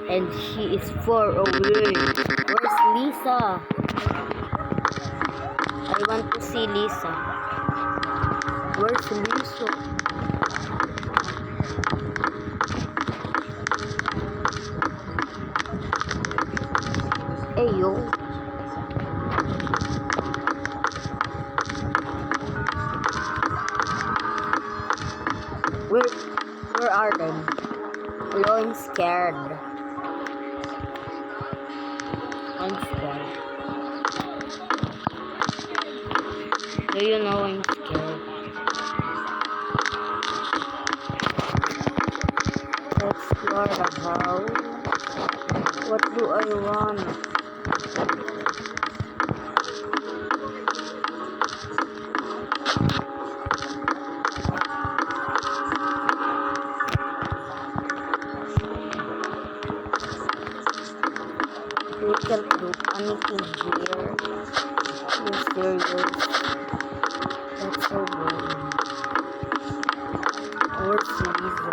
And she is far away. Where's Lisa? I want to see Lisa. Where's Lisa? Hey yo. Where are they? Hello, I'm scared. I'm scared. Do you know I'm scared? Explore the house. What do I want? We can't do anything here. You're serious? That's so boring. Where's Lisa?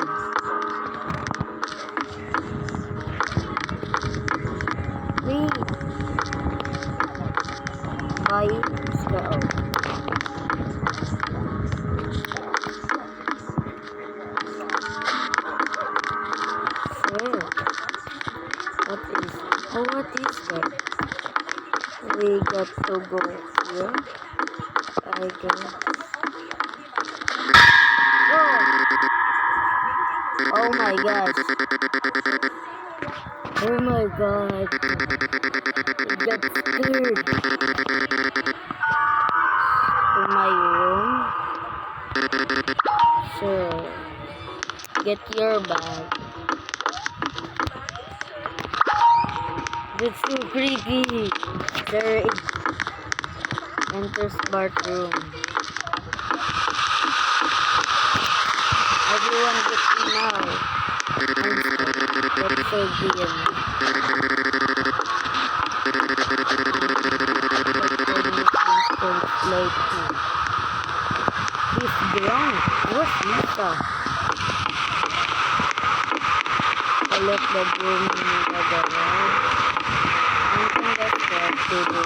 Wait. Bye. Let's go. Shit. What is that? We got to go here, I guess. Oh my god. Oh my god. I got scared. To my room. Sure. Get your bag. That's so creepy. There is enters bathroom. Everyone get in now. That's so weird. He's drunk. What's Lisa? I left the room in the garage. I think that's what to do.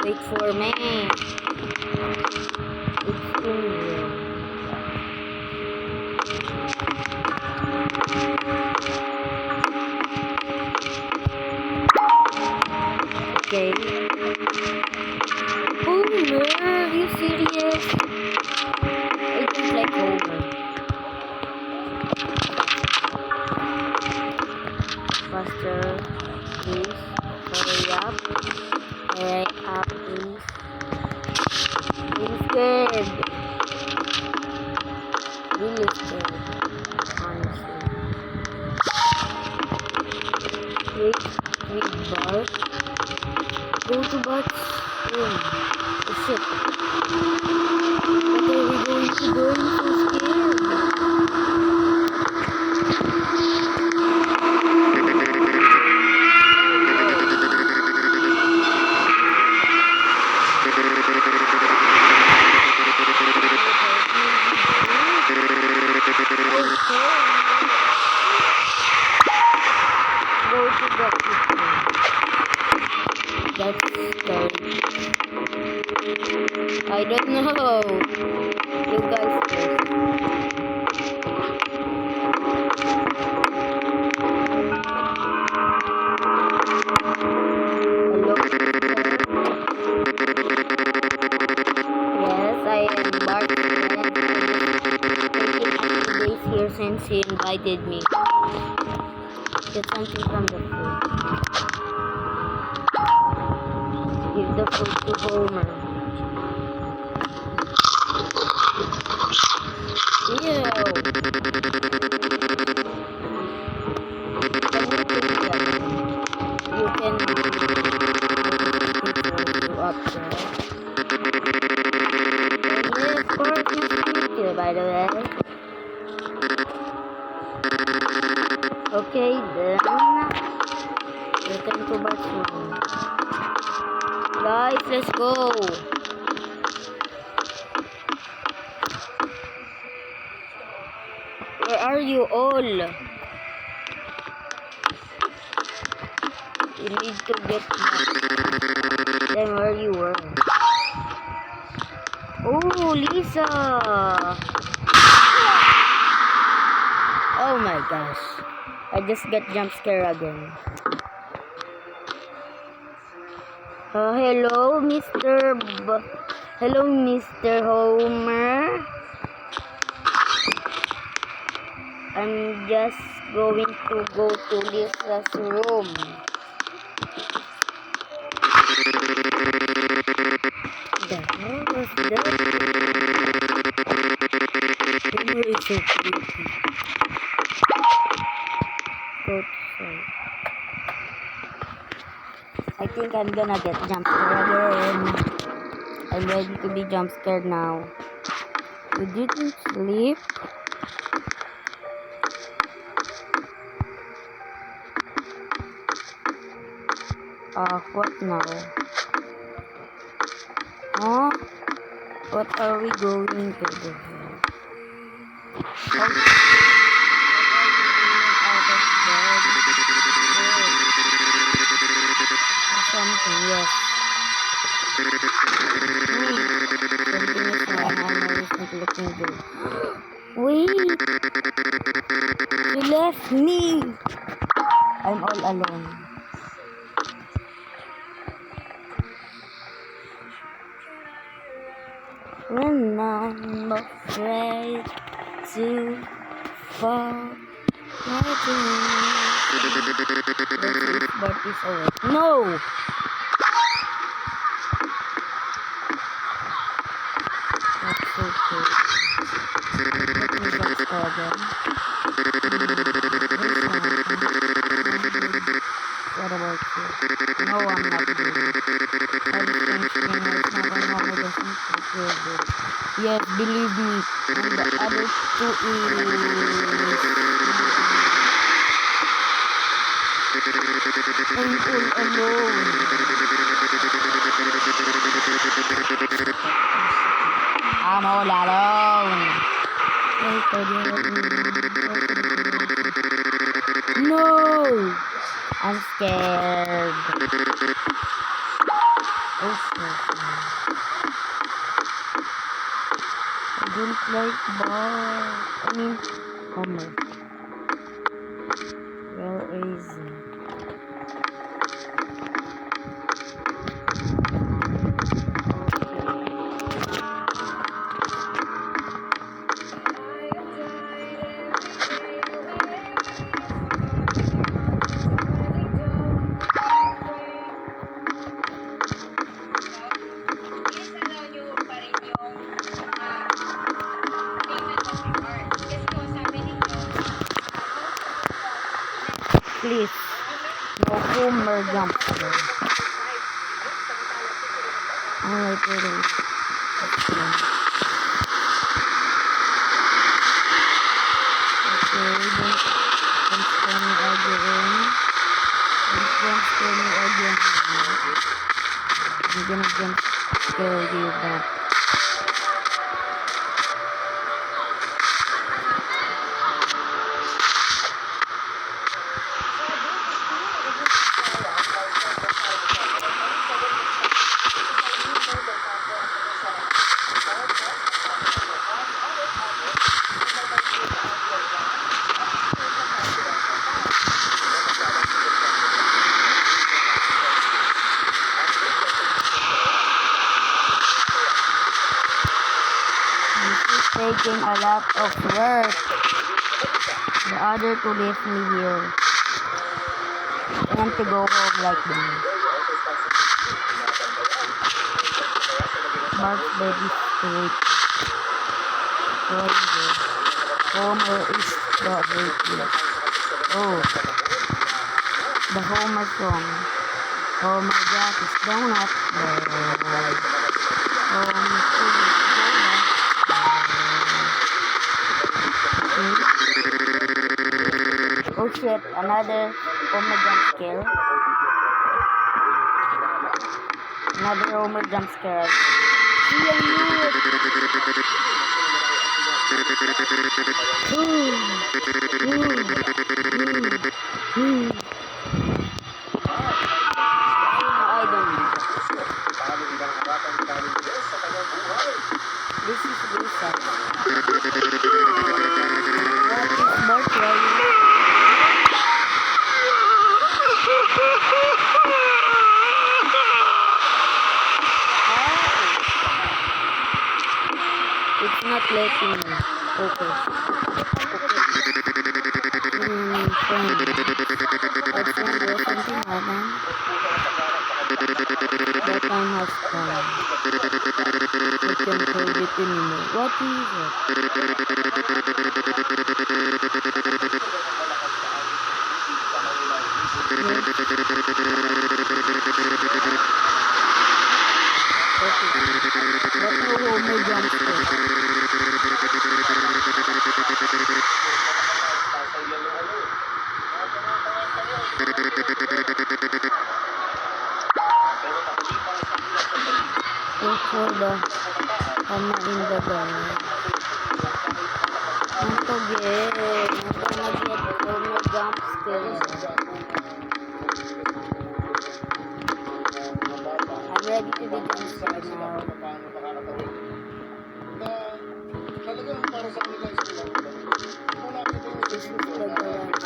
Wait for me. It's in here. Okay. Homer, are you serious? I don't like Homer. Faster, please. Hurry up. Hurry up, please. I'm scared. Really scared. Honestly. Wait, Bart. Go to Bart's room. Oh shit. What are we going to do? I'm so scared. Go to Bart's room. That's scary. I don't know. You guys first. Hello? Yes, I am Bart's friend. I just taking a few days here since he invited me. Get something from the food. Give the food to Homer. Ew. You can go up there. Yes, of course, nice to meet you, by the way. Okay, then. Return to Bart's room. Guys, let's go. Where are you all? You need to get back. Then where you were. Oh, Lisa. Oh my gosh. I just got jump scare again. Hello, Hello, Mr. Homer. I'm just going to go to Lisa's room. The hell was that? Homer is so creepy. Go to sleep. I think I'm gonna get jump scared again. I'm ready to be jump scared now. You didn't sleep? What now? Huh? What are we going to do? What are you doing out of bed? Something, yes. Something is wrong. Homer isn't looking good. Wait! You left me! I'm all alone. When I'm afraid to fall, let's see Bart is awake. No! That's okay. Let me just go again. What about you? No, I'm not good. Everything's going right now and Homer doesn't feel good. Yes, believe me. And the other two is... I'm all alone. I'm all alone. No! I'm scared. I don't like Bart. I mean, Homer. Where is he? Please, no Homer jump scare. Alright, wait. Okay, don't scare me again. Don't scare me again. I'm gonna jump scare you back. Taking a lot of work. The other two left me here. And to go home like them. Bart's bed is straight. Homer is the hate. Oh, the Homer song. Homer got his donut. Oh shit, another Homer jump scare. Another Homer jump scare. See, I knew it. I don't know. This is Lisa. What is Bart trying? It's not letting me. Okay. Friend. Our friend was something happened. The time has come. I can't hold it anymore. What is it? But no Homer jump scare. Look for the hammer in the ground. Not again. I'm gonna get Homer jump scare. I'm ready to be jump scared now. This is the garage.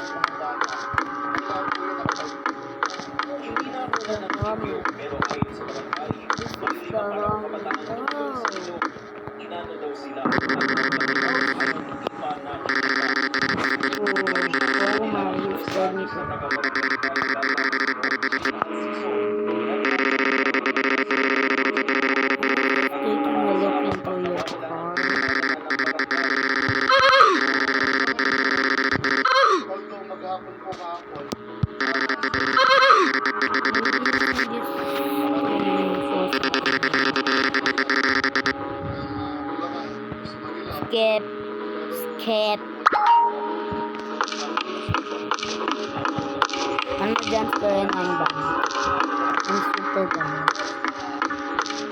Skip. I'm a jump scare and I'm done. I'm super done.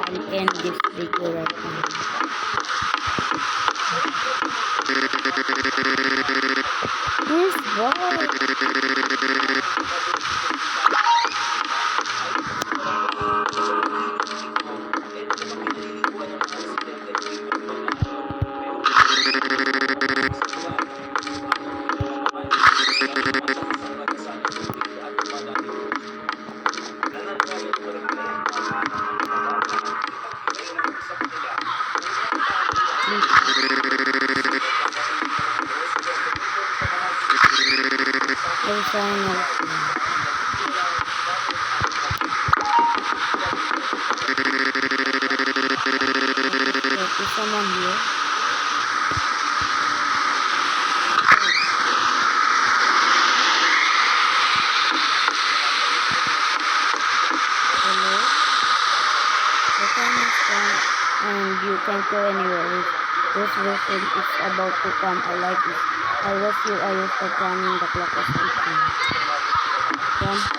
I'll end this video right now. This boy. Is someone here? Hello? The time is done and you can't go anywhere. This version is about to come. I like it. I was here. I was running. The clock is ticking. Come.